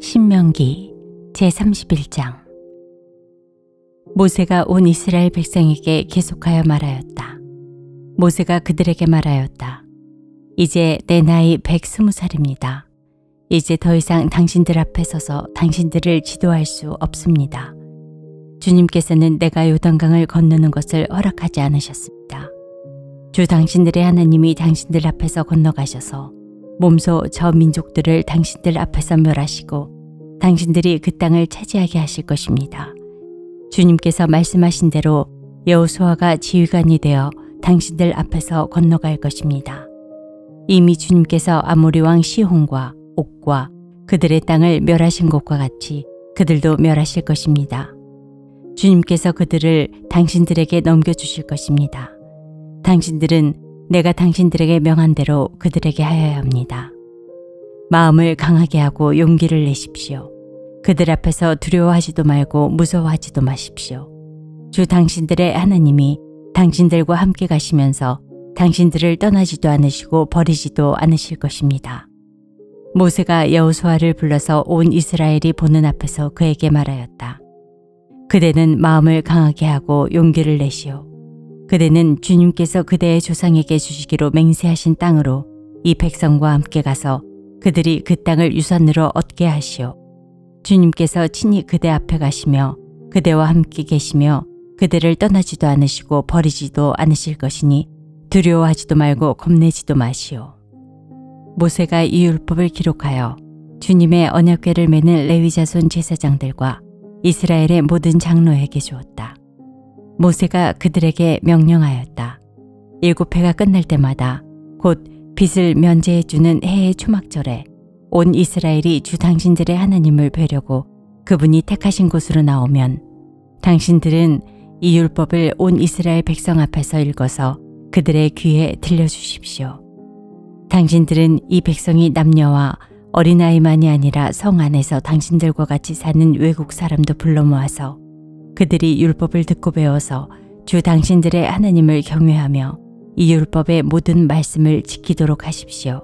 신명기 제31장. 모세가 온 이스라엘 백성에게 계속하여 말하였다. 모세가 그들에게 말하였다. 이제 내 나이 120살입니다. 이제 더 이상 당신들 앞에 서서 당신들을 지도할 수 없습니다. 주님께서는 내가 요단강을 건너는 것을 허락하지 않으셨습니다. 주 당신들의 하나님이 당신들 앞에서 건너가셔서 몸소 저 민족들을 당신들 앞에서 멸하시고 당신들이 그 땅을 차지하게 하실 것입니다. 주님께서 말씀하신 대로 여호수아가 지휘관이 되어 당신들 앞에서 건너갈 것입니다. 이미 주님께서 아모리 왕 시혼과 옥과 그들의 땅을 멸하신 것과 같이 그들도 멸하실 것입니다. 주님께서 그들을 당신들에게 넘겨주실 것입니다. 당신들은 내가 당신들에게 명한 대로 그들에게 하여야 합니다. 마음을 강하게 하고 용기를 내십시오. 그들 앞에서 두려워하지도 말고 무서워하지도 마십시오. 주 당신들의 하나님이 당신들과 함께 가시면서 당신들을 떠나지도 않으시고 버리지도 않으실 것입니다. 모세가 여호수아를 불러서 온 이스라엘이 보는 앞에서 그에게 말하였다. 그대는 마음을 강하게 하고 용기를 내시오. 그대는 주님께서 그대의 조상에게 주시기로 맹세하신 땅으로 이 백성과 함께 가서 그들이 그 땅을 유산으로 얻게 하시오. 주님께서 친히 그대 앞에 가시며 그대와 함께 계시며 그들을 떠나지도 않으시고 버리지도 않으실 것이니 두려워하지도 말고 겁내지도 마시오. 모세가 이 율법을 기록하여 주님의 언약궤를 매는 레위 자손 제사장들과 이스라엘의 모든 장로에게 주었다. 모세가 그들에게 명령하였다. 7해가 끝날 때마다 곧 빚을 면제해 주는 해의 초막절에 온 이스라엘이 주 당신들의 하나님을 뵈려고 그분이 택하신 곳으로 나오면 당신들은 이 율법을 온 이스라엘 백성 앞에서 읽어서 그들의 귀에 들려주십시오. 당신들은 이 백성이 남녀와 어린아이만이 아니라 성 안에서 당신들과 같이 사는 외국 사람도 불러 모아서 그들이 율법을 듣고 배워서 주 당신들의 하나님을 경외하며 이 율법의 모든 말씀을 지키도록 하십시오.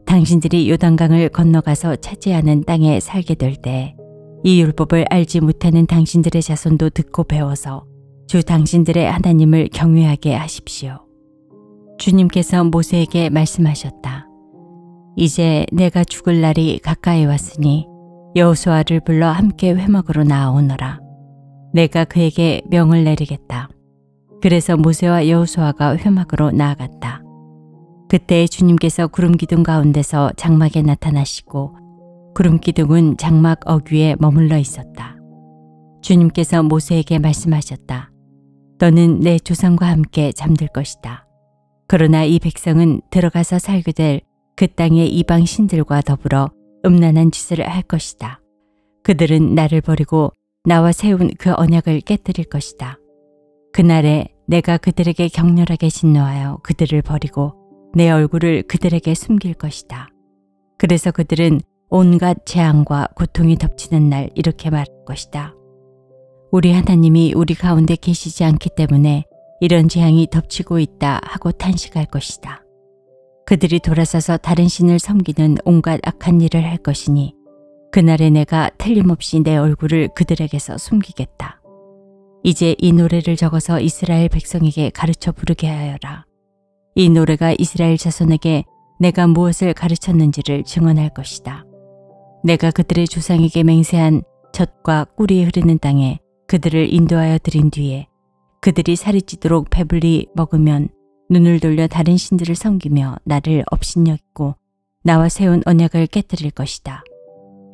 당신들이 요단강을 건너가서 차지하는 땅에 살게 될 때 이 율법을 알지 못하는 당신들의 자손도 듣고 배워서 주 당신들의 하나님을 경외하게 하십시오. 주님께서 모세에게 말씀하셨다. 이제 내가 죽을 날이 가까이 왔으니 여호수아를 불러 함께 회막으로 나아오너라. 내가 그에게 명을 내리겠다. 그래서 모세와 여호수아가 회막으로 나아갔다. 그때 주님께서 구름기둥 가운데서 장막에 나타나시고 구름기둥은 장막 어귀에 머물러 있었다. 주님께서 모세에게 말씀하셨다. 너는 내 조상과 함께 잠들 것이다. 그러나 이 백성은 들어가서 살게 될 그 땅의 이방 신들과 더불어 음란한 짓을 할 것이다. 그들은 나를 버리고 나와 세운 그 언약을 깨뜨릴 것이다. 그날에 내가 그들에게 격렬하게 진노하여 그들을 버리고 내 얼굴을 그들에게 숨길 것이다. 그래서 그들은 온갖 재앙과 고통이 덮치는 날 이렇게 말할 것이다. 우리 하나님이 우리 가운데 계시지 않기 때문에 이런 재앙이 덮치고 있다 하고 탄식할 것이다. 그들이 돌아서서 다른 신을 섬기는 온갖 악한 일을 할 것이니 그날에 내가 틀림없이 내 얼굴을 그들에게서 숨기겠다. 이제 이 노래를 적어서 이스라엘 백성에게 가르쳐 부르게 하여라. 이 노래가 이스라엘 자손에게 내가 무엇을 가르쳤는지를 증언할 것이다. 내가 그들의 조상에게 맹세한 젖과 꿀이 흐르는 땅에 그들을 인도하여 들인 뒤에 그들이 살이 찌도록 배불리 먹으면 눈을 돌려 다른 신들을 섬기며 나를 업신여기고 나와 세운 언약을 깨뜨릴 것이다.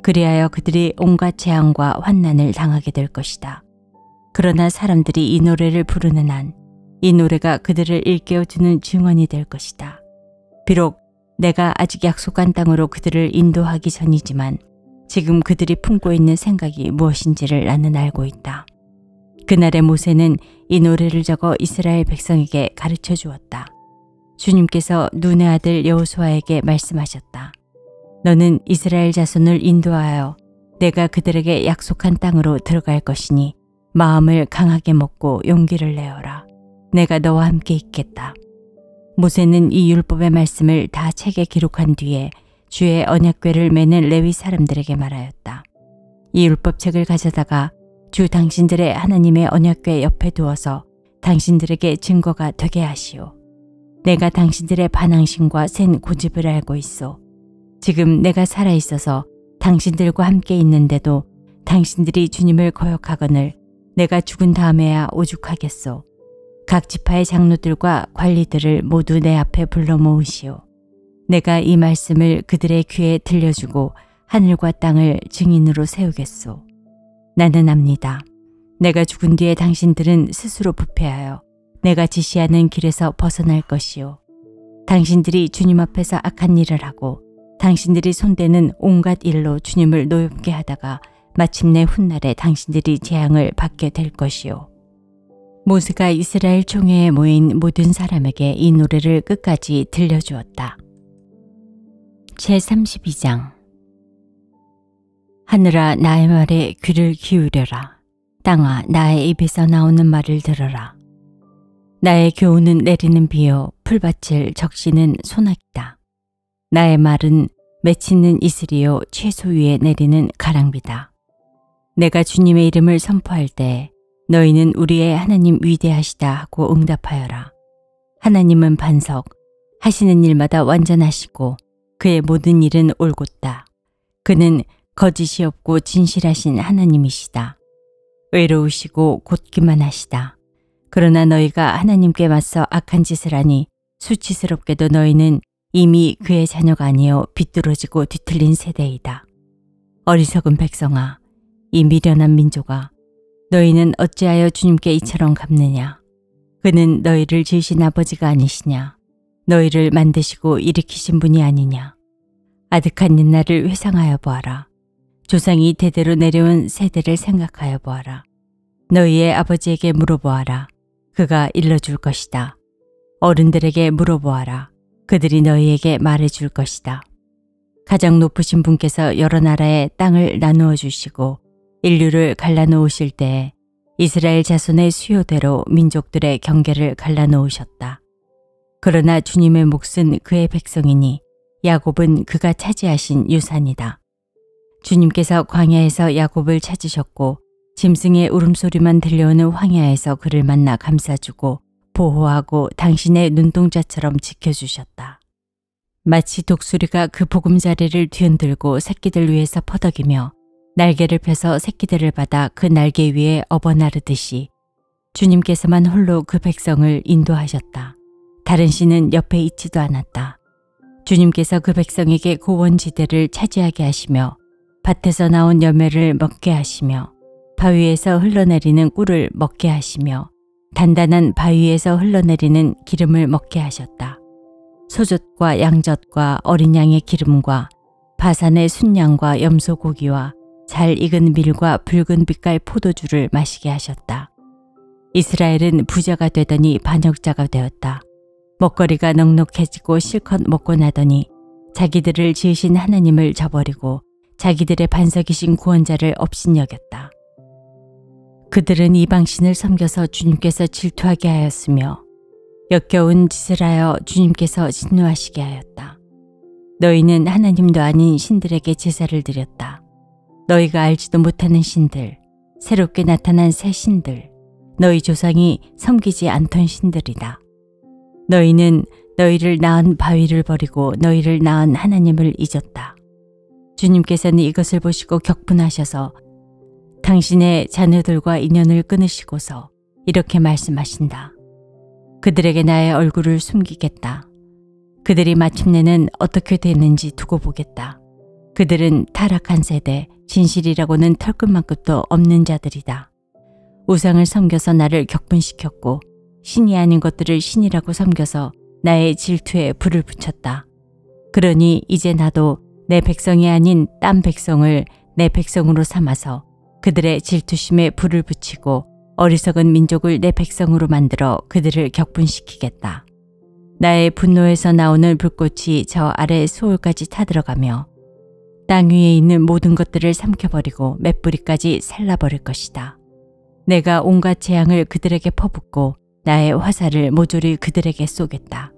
그리하여 그들이 온갖 재앙과 환난을 당하게 될 것이다. 그러나 사람들이 이 노래를 부르는 한 이 노래가 그들을 일깨워주는 증언이 될 것이다. 비록 내가 아직 약속한 땅으로 그들을 인도하기 전이지만 지금 그들이 품고 있는 생각이 무엇인지를 나는 알고 있다. 그날에 모세는 이 노래를 적어 이스라엘 백성에게 가르쳐 주었다. 주님께서 눈의 아들 여호수아에게 말씀하셨다. 너는 이스라엘 자손을 인도하여 내가 그들에게 약속한 땅으로 들어갈 것이니 마음을 강하게 먹고 용기를 내어라. 내가 너와 함께 있겠다. 모세는 이 율법의 말씀을 다 책에 기록한 뒤에 주의 언약궤를 매는 레위 사람들에게 말하였다. 이 율법책을 가져다가 주 당신들의 하나님의 언약궤 옆에 두어서 당신들에게 증거가 되게 하시오. 내가 당신들의 반항심과 센 고집을 알고 있어. 지금 내가 살아있어서 당신들과 함께 있는데도 당신들이 주님을 거역하거늘 내가 죽은 다음에야 오죽하겠소. 각 지파의 장로들과 관리들을 모두 내 앞에 불러 모으시오. 내가 이 말씀을 그들의 귀에 들려주고 하늘과 땅을 증인으로 세우겠소. 나는 압니다. 내가 죽은 뒤에 당신들은 스스로 부패하여 내가 지시하는 길에서 벗어날 것이요. 당신들이 주님 앞에서 악한 일을 하고 당신들이 손대는 온갖 일로 주님을 노엽게 하다가 마침내 훗날에 당신들이 재앙을 받게 될 것이요. 모세가 이스라엘 총회에 모인 모든 사람에게 이 노래를 끝까지 들려주었다. 제32장. 하늘아 나의 말에 귀를 기울여라. 땅아 나의 입에서 나오는 말을 들어라. 나의 교훈은 내리는 비요 풀밭을 적시는 소나기다. 나의 말은 맺히는 이슬이요 채소 위에 내리는 가랑비다. 내가 주님의 이름을 선포할 때 너희는 우리의 하나님 위대하시다 하고 응답하여라. 하나님은 반석, 하시는 일마다 완전하시고 그의 모든 일은 올곧다. 그는 거짓이 없고 진실하신 하나님이시다. 외로우시고 곧기만 하시다. 그러나 너희가 하나님께 맞서 악한 짓을 하니 수치스럽게도 너희는 이미 그의 자녀가 아니요 비뚤어지고 뒤틀린 세대이다. 어리석은 백성아, 이 미련한 민족아, 너희는 어찌하여 주님께 이처럼 갚느냐? 그는 너희를 지으신 아버지가 아니시냐? 너희를 만드시고 일으키신 분이 아니냐? 아득한 옛날을 회상하여 보아라. 조상이 대대로 내려온 세대를 생각하여 보아라. 너희의 아버지에게 물어보아라. 그가 일러줄 것이다. 어른들에게 물어보아라. 그들이 너희에게 말해줄 것이다. 가장 높으신 분께서 여러 나라의 땅을 나누어 주시고 인류를 갈라놓으실 때에 이스라엘 자손의 수요대로 민족들의 경계를 갈라놓으셨다. 그러나 주님의 몫은 그의 백성이니 야곱은 그가 차지하신 유산이다. 주님께서 광야에서 야곱을 찾으셨고 짐승의 울음소리만 들려오는 황야에서 그를 만나 감싸주고 보호하고 당신의 눈동자처럼 지켜주셨다. 마치 독수리가 그 보금자리를 뒤흔들고 새끼들 위에서 퍼덕이며 날개를 펴서 새끼들을 받아 그 날개 위에 업어나르듯이 주님께서만 홀로 그 백성을 인도하셨다. 다른 신은 옆에 있지도 않았다. 주님께서 그 백성에게 고원지대를 차지하게 하시며 밭에서 나온 열매를 먹게 하시며 바위에서 흘러내리는 꿀을 먹게 하시며 단단한 바위에서 흘러내리는 기름을 먹게 하셨다. 소젖과 양젖과 어린 양의 기름과 바산의 순양과 염소고기와 잘 익은 밀과 붉은 빛깔 포도주를 마시게 하셨다. 이스라엘은 부자가 되더니 반역자가 되었다. 먹거리가 넉넉해지고 실컷 먹고 나더니 자기들을 지으신 하나님을 저버리고 자기들의 반석이신 구원자를 업신여겼다. 그들은 이방신을 섬겨서 주님께서 질투하게 하였으며 역겨운 짓을 하여 주님께서 진노하시게 하였다. 너희는 하나님도 아닌 신들에게 제사를 드렸다. 너희가 알지도 못하는 신들, 새롭게 나타난 새 신들, 너희 조상이 섬기지 않던 신들이다. 너희는 너희를 낳은 바위를 버리고 너희를 낳은 하나님을 잊었다. 주님께서는 이것을 보시고 격분하셔서 당신의 자녀들과 인연을 끊으시고서 이렇게 말씀하신다. 그들에게 나의 얼굴을 숨기겠다. 그들이 마침내는 어떻게 되는지 두고 보겠다. 그들은 타락한 세대, 진실이라고는 털끝만큼도 없는 자들이다. 우상을 섬겨서 나를 격분시켰고 신이 아닌 것들을 신이라고 섬겨서 나의 질투에 불을 붙였다. 그러니 이제 나도 내 백성이 아닌 딴 백성을 내 백성으로 삼아서 그들의 질투심에 불을 붙이고 어리석은 민족을 내 백성으로 만들어 그들을 격분시키겠다. 나의 분노에서 나오는 불꽃이 저 아래 수올까지 타들어가며 땅 위에 있는 모든 것들을 삼켜버리고 맷뿌리까지 살라버릴 것이다. 내가 온갖 재앙을 그들에게 퍼붓고 나의 화살을 모조리 그들에게 쏘겠다.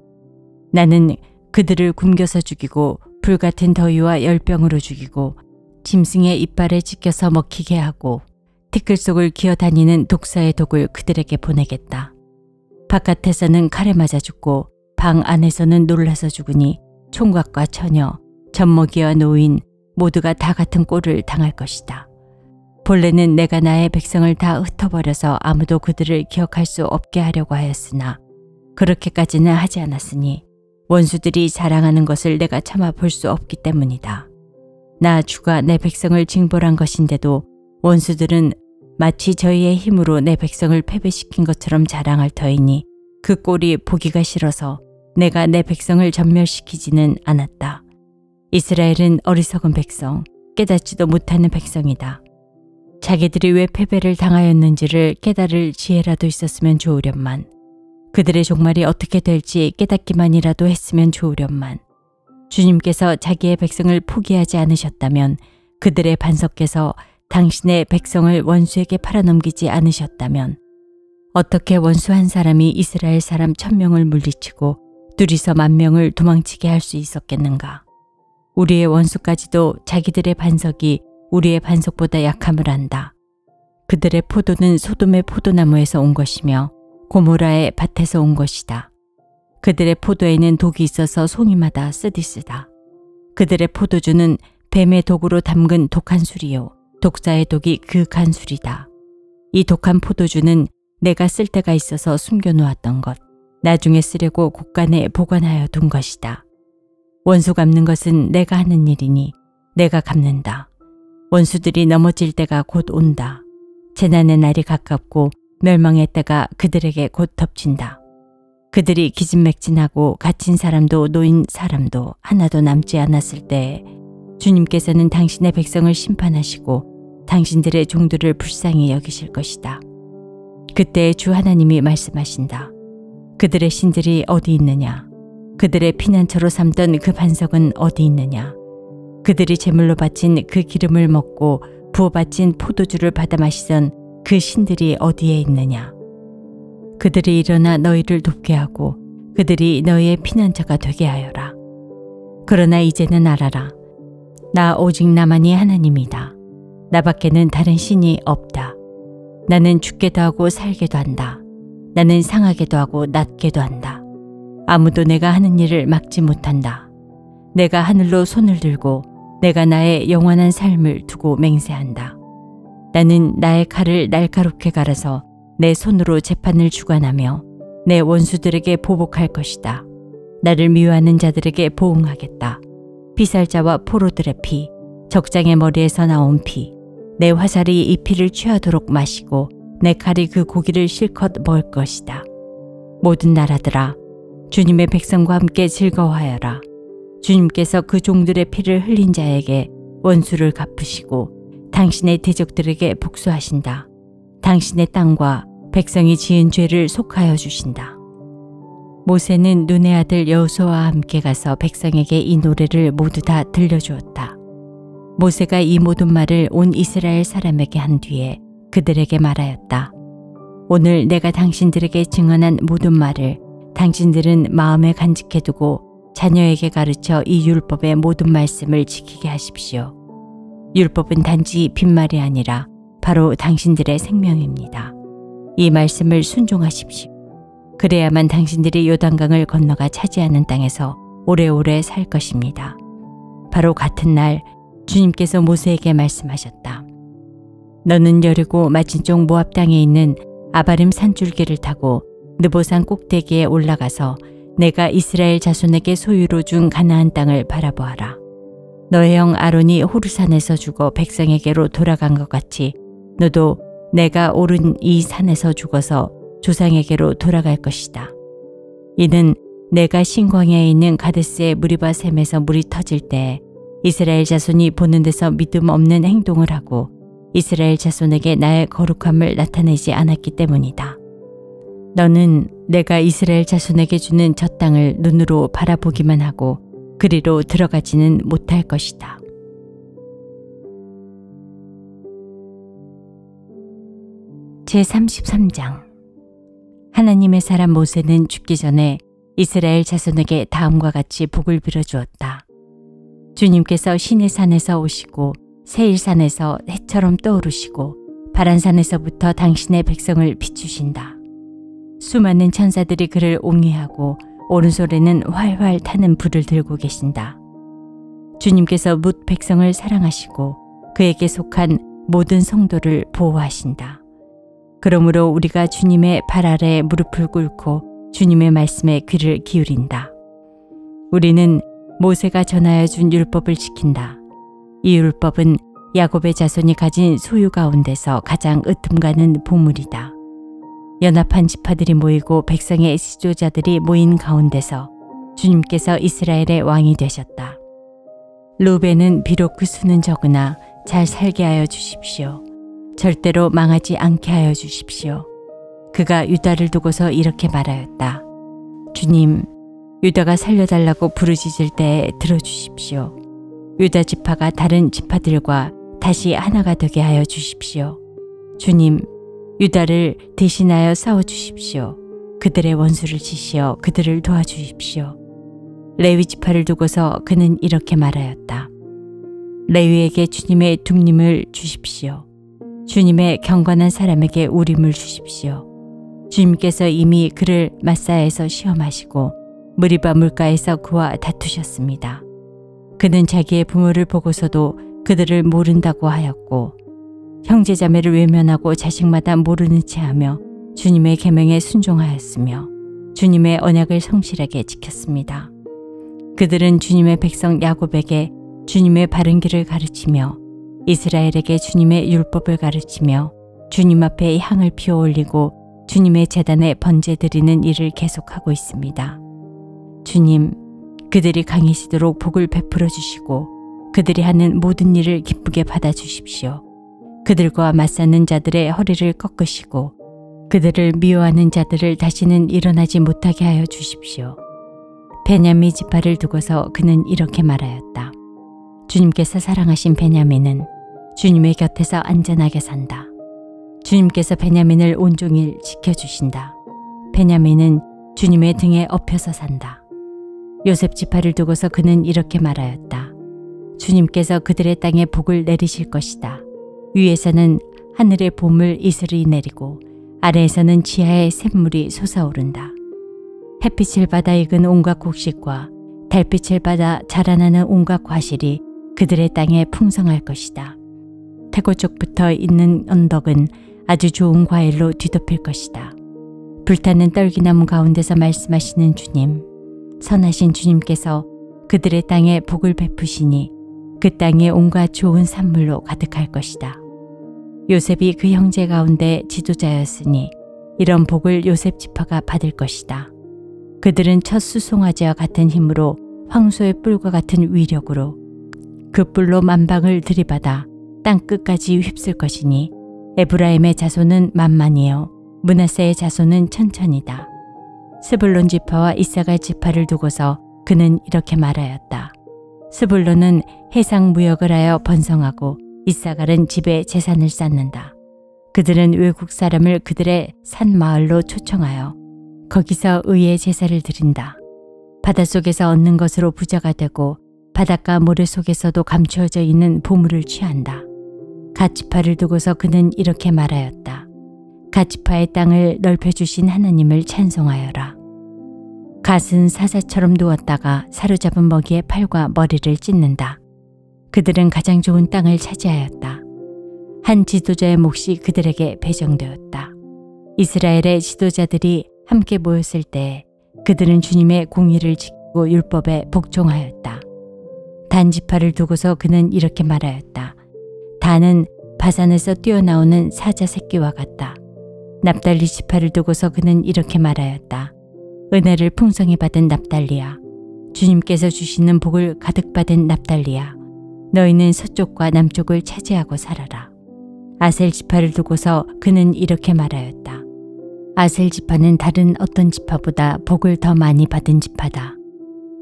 나는 그들을 굶겨서 죽이고 불같은 더위와 열병으로 죽이고 짐승의 이빨에 찢겨서 먹히게 하고 티끌 속을 기어다니는 독사의 독을 그들에게 보내겠다. 바깥에서는 칼에 맞아 죽고 방 안에서는 놀라서 죽으니 총각과 처녀, 젖먹이와 노인 모두가 다 같은 꼴을 당할 것이다. 본래는 내가 나의 백성을 다 흩어버려서 아무도 그들을 기억할 수 없게 하려고 하였으나 그렇게까지는 하지 않았으니 원수들이 자랑하는 것을 내가 참아 볼 수 없기 때문이다. 나 주가 내 백성을 징벌한 것인데도 원수들은 마치 저희의 힘으로 내 백성을 패배시킨 것처럼 자랑할 터이니 그 꼴이 보기가 싫어서 내가 내 백성을 전멸시키지는 않았다. 이스라엘은 어리석은 백성, 깨닫지도 못하는 백성이다. 자기들이 왜 패배를 당하였는지를 깨달을 지혜라도 있었으면 좋으련만, 그들의 종말이 어떻게 될지 깨닫기만이라도 했으면 좋으련만, 주님께서 자기의 백성을 포기하지 않으셨다면, 그들의 반석께서 당신의 백성을 원수에게 팔아넘기지 않으셨다면, 어떻게 원수 한 사람이 이스라엘 사람 1000명을 물리치고 둘이서 10,000명을 도망치게 할 수 있었겠는가? 우리의 원수까지도 자기들의 반석이 우리의 반석보다 약함을 안다. 그들의 포도는 소돔의 포도나무에서 온 것이며 고모라의 밭에서 온 것이다. 그들의 포도에는 독이 있어서 송이마다 쓰디쓰다. 그들의 포도주는 뱀의 독으로 담근 독한 술이요 독사의 독이 그윽한 술이다. 이 독한 포도주는 내가 쓸 데가 있어서 숨겨놓았던 것, 나중에 쓰려고 곳간에 보관하여 둔 것이다. 원수 갚는 것은 내가 하는 일이니 내가 갚는다. 원수들이 넘어질 때가 곧 온다. 재난의 날이 가깝고 멸망의 때가 그들에게 곧 덮친다. 그들이 기진맥진하고 갇힌 사람도 노인 사람도 하나도 남지 않았을 때에 주님께서는 당신의 백성을 심판하시고 당신들의 종들을 불쌍히 여기실 것이다. 그때 주 하나님이 말씀하신다. 그들의 신들이 어디 있느냐? 그들의 피난처로 삼던 그 반석은 어디 있느냐? 그들이 제물로 바친 그 기름을 먹고 부어 바친 포도주를 받아 마시던 그 신들이 어디에 있느냐? 그들이 일어나 너희를 돕게 하고 그들이 너희의 피난처가 되게 하여라. 그러나 이제는 알아라. 나 오직 나만이 하나님이다. 나밖에는 다른 신이 없다. 나는 죽게도 하고 살게도 한다. 나는 상하게도 하고 낮게도 한다. 아무도 내가 하는 일을 막지 못한다. 내가 하늘로 손을 들고 내가 나의 영원한 삶을 두고 맹세한다. 나는 나의 칼을 날카롭게 갈아서 내 손으로 재판을 주관하며 내 원수들에게 보복할 것이다. 나를 미워하는 자들에게 보응하겠다. 피살자와 포로들의 피, 적장의 머리에서 나온 피, 내 화살이 이 피를 취하도록 마시고 내 칼이 그 고기를 실컷 먹을 것이다. 모든 나라들아, 주님의 백성과 함께 즐거워하여라. 주님께서 그 종들의 피를 흘린 자에게 원수를 갚으시고 당신의 대적들에게 복수하신다. 당신의 땅과 백성이 지은 죄를 속하여 주신다. 모세는 눈의 아들 여호수아와 함께 가서 백성에게 이 노래를 모두 다 들려주었다. 모세가 이 모든 말을 온 이스라엘 사람에게 한 뒤에 그들에게 말하였다. 오늘 내가 당신들에게 증언한 모든 말을 당신들은 마음에 간직해두고 자녀에게 가르쳐 이 율법의 모든 말씀을 지키게 하십시오. 율법은 단지 빈말이 아니라 바로 당신들의 생명입니다. 이 말씀을 순종하십시오. 그래야만 당신들이 요단강을 건너가 차지하는 땅에서 오래오래 살 것입니다. 바로 같은 날 주님께서 모세에게 말씀하셨다. 너는 여리고 마진족 모압 땅에 있는 아바림 산줄기를 타고 느보산 꼭대기에 올라가서 내가 이스라엘 자손에게 소유로 준 가나안 땅을 바라보아라. 너의 형 아론이 호르산에서 죽어 백성에게로 돌아간 것 같이 너도 내가 오른 이 산에서 죽어서 조상에게로 돌아갈 것이다. 이는 내가 신광야에 있는 가데스의 무리바 샘에서 물이 터질 때 이스라엘 자손이 보는 데서 믿음 없는 행동을 하고 이스라엘 자손에게 나의 거룩함을 나타내지 않았기 때문이다. 너는 내가 이스라엘 자손에게 주는 저 땅을 눈으로 바라보기만 하고 그리로 들어가지는 못할 것이다. 제33장. 하나님의 사람 모세는 죽기 전에 이스라엘 자손에게 다음과 같이 복을 빌어주었다. 주님께서 시내 산에서 오시고 세일산에서 해처럼 떠오르시고 바란산에서부터 당신의 백성을 비추신다. 수많은 천사들이 그를 옹이하고 오른손에는 활활 타는 불을 들고 계신다. 주님께서 뭇 백성을 사랑하시고 그에게 속한 모든 성도를 보호하신다. 그러므로 우리가 주님의 발 아래에 무릎을 꿇고 주님의 말씀에 귀를 기울인다. 우리는 모세가 전하여 준 율법을 지킨다. 이 율법은 야곱의 자손이 가진 소유 가운데서 가장 으뜸가는 보물이다. 연합한 지파들이 모이고 백성의 지도자들이 모인 가운데서 주님께서 이스라엘의 왕이 되셨다. 르우벤은 비록 그 수는 적으나 잘 살게 하여 주십시오. 절대로 망하지 않게 하여 주십시오. 그가 유다를 두고서 이렇게 말하였다. 주님, 유다가 살려달라고 부르짖을 때에 들어주십시오. 유다 지파가 다른 지파들과 다시 하나가 되게 하여 주십시오. 주님, 유다를 대신하여 싸워주십시오. 그들의 원수를 치시어 그들을 도와주십시오. 레위 지파를 두고서 그는 이렇게 말하였다. 레위에게 주님의 둠림을 주십시오. 주님의 경건한 사람에게 우림을 주십시오. 주님께서 이미 그를 마사에서 시험하시고 무리바 물가에서 그와 다투셨습니다. 그는 자기의 부모를 보고서도 그들을 모른다고 하였고 형제자매를 외면하고 자식마다 모르는 체하며 주님의 계명에 순종하였으며 주님의 언약을 성실하게 지켰습니다. 그들은 주님의 백성 야곱에게 주님의 바른 길을 가르치며 이스라엘에게 주님의 율법을 가르치며 주님 앞에 향을 피워 올리고 주님의 제단에 번제 드리는 일을 계속하고 있습니다. 주님, 그들이 강해지도록 복을 베풀어 주시고 그들이 하는 모든 일을 기쁘게 받아 주십시오. 그들과 맞서는 자들의 허리를 꺾으시고 그들을 미워하는 자들을 다시는 일어나지 못하게 하여 주십시오. 베냐민 지파를 두고서 그는 이렇게 말하였다. 주님께서 사랑하신 베냐민은 주님의 곁에서 안전하게 산다. 주님께서 베냐민을 온종일 지켜주신다. 베냐민은 주님의 등에 엎여서 산다. 요셉 지파를 두고서 그는 이렇게 말하였다. 주님께서 그들의 땅에 복을 내리실 것이다. 위에서는 하늘의 봄을 이슬이 내리고 아래에서는 지하의 샘물이 솟아오른다. 햇빛을 받아 익은 온갖 곡식과 달빛을 받아 자라나는 온갖 과실이 그들의 땅에 풍성할 것이다. 태고 쪽부터 있는 언덕은 아주 좋은 과일로 뒤덮일 것이다. 불타는 떨기나무 가운데서 말씀하시는 주님, 선하신 주님께서 그들의 땅에 복을 베푸시니 그 땅에 온갖 좋은 산물로 가득할 것이다. 요셉이 그 형제 가운데 지도자였으니 이런 복을 요셉 지파가 받을 것이다. 그들은 첫 수송아지와 같은 힘으로 황소의 뿔과 같은 위력으로 그 뿔로 만방을 들이받아 땅끝까지 휩쓸 것이니 에브라임의 자손은 만만이요 므낫세의 자손은 천천이다. 스불론 지파와 이사갈 지파를 두고서 그는 이렇게 말하였다. 스불론은 해상 무역을 하여 번성하고 이사갈은 집에 재산을 쌓는다. 그들은 외국 사람을 그들의 산 마을로 초청하여 거기서 의의 제사를 드린다. 바닷속에서 얻는 것으로 부자가 되고 바닷가 모래 속에서도 감추어져 있는 보물을 취한다. 갓 지파를 두고서 그는 이렇게 말하였다. 갓 지파의 땅을 넓혀주신 하나님을 찬송하여라. 갓은 사자처럼 누웠다가 사로잡은 먹이의 팔과 머리를 찢는다. 그들은 가장 좋은 땅을 차지하였다. 한 지도자의 몫이 그들에게 배정되었다. 이스라엘의 지도자들이 함께 모였을 때 그들은 주님의 공의를 지키고 율법에 복종하였다. 단 지파를 두고서 그는 이렇게 말하였다. 단은 바산에서 뛰어나오는 사자 새끼와 같다. 납달리 지파를 두고서 그는 이렇게 말하였다. 은혜를 풍성히 받은 납달리야, 주님께서 주시는 복을 가득 받은 납달리야, 너희는 서쪽과 남쪽을 차지하고 살아라. 아셀 지파를 두고서 그는 이렇게 말하였다. 아셀 지파는 다른 어떤 지파보다 복을 더 많이 받은 지파다.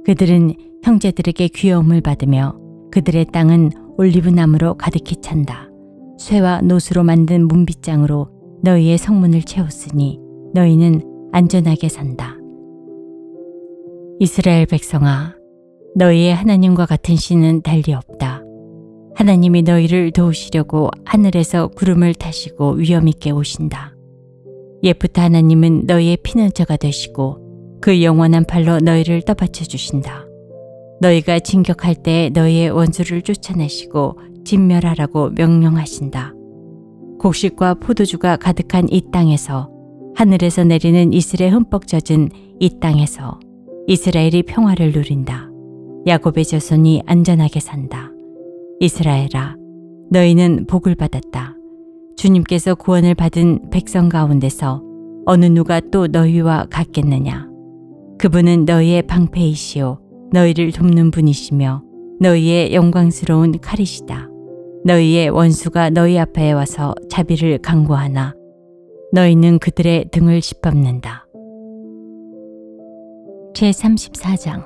그들은 형제들에게 귀여움을 받으며 그들의 땅은 올리브나무로 가득히 찬다. 쇠와 노수로 만든 문빗장으로 너희의 성문을 채웠으니 너희는 안전하게 산다. 이스라엘 백성아, 너희의 하나님과 같은 신은 달리 없다. 하나님이 너희를 도우시려고 하늘에서 구름을 타시고 위엄 있게 오신다. 옛부터 하나님은 너희의 피난처가 되시고 그 영원한 팔로 너희를 떠받쳐 주신다. 너희가 진격할 때 너희의 원수를 쫓아내시고 진멸하라고 명령하신다. 곡식과 포도주가 가득한 이 땅에서, 하늘에서 내리는 이슬에 흠뻑 젖은 이 땅에서 이스라엘이 평화를 누린다. 야곱의 자손이 안전하게 산다. 이스라엘아, 너희는 복을 받았다. 주님께서 구원을 받은 백성 가운데서 어느 누가 또 너희와 같겠느냐. 그분은 너희의 방패이시오 너희를 돕는 분이시며 너희의 영광스러운 칼이시다. 너희의 원수가 너희 앞에 와서 자비를 강구하나 너희는 그들의 등을 짓밟는다. 제34장.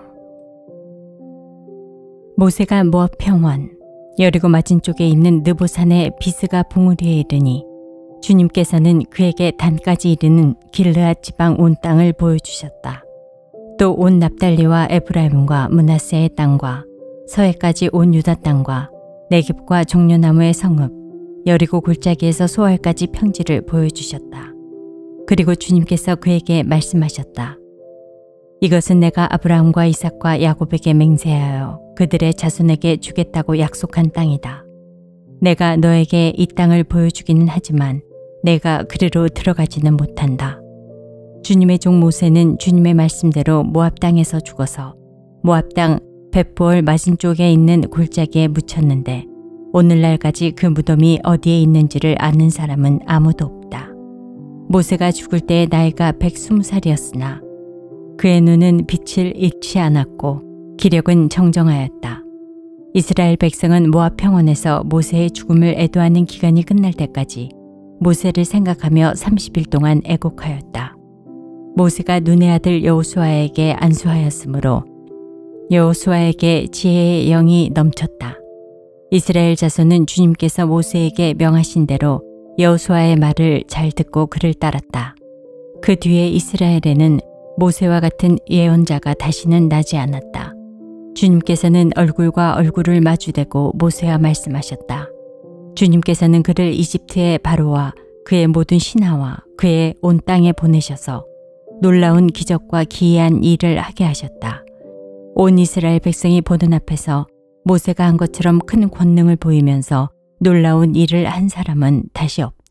모세가 모압 평원 여리고 맞은 쪽에 있는 느보산의 비스가 봉우리에 이르니 주님께서는 그에게 단까지 이르는 길르앗 지방 온 땅을 보여주셨다. 또 온 납달리와 에브라임과 므낫세의 땅과 서해까지 온 유다 땅과 네겝과 종려나무의 성읍 여리고 골짜기에서 소알까지 평지를 보여주셨다. 그리고 주님께서 그에게 말씀하셨다. 이것은 내가 아브라함과 이삭과 야곱에게 맹세하여 그들의 자손에게 주겠다고 약속한 땅이다. 내가 너에게 이 땅을 보여주기는 하지만 내가 그리로 들어가지는 못한다. 주님의 종 모세는 주님의 말씀대로 모압 땅에서 죽어서 모압 땅 벳보을 맞은 쪽에 있는 골짜기에 묻혔는데 오늘날까지 그 무덤이 어디에 있는지를 아는 사람은 아무도 없다. 모세가 죽을 때의 나이가 120살이었으나 그의 눈은 빛을 잃지 않았고 기력은 정정하였다. 이스라엘 백성은 모압 평원에서 모세의 죽음을 애도하는 기간이 끝날 때까지 모세를 생각하며 30일 동안 애곡하였다. 모세가 눈의 아들 여호수아에게 안수하였으므로 여호수아에게 지혜의 영이 넘쳤다. 이스라엘 자손은 주님께서 모세에게 명하신 대로 여호수아의 말을 잘 듣고 그를 따랐다. 그 뒤에 이스라엘에는 모세와 같은 예언자가 다시는 나지 않았다. 주님께서는 얼굴과 얼굴을 마주대고 모세와 말씀하셨다. 주님께서는 그를 이집트의 바로와 그의 모든 신하와 그의 온 땅에 보내셔서 놀라운 기적과 기이한 일을 하게 하셨다. 온 이스라엘 백성이 보는 앞에서 모세가 한 것처럼 큰 권능을 보이면서 놀라운 일을 한 사람은 다시 없다.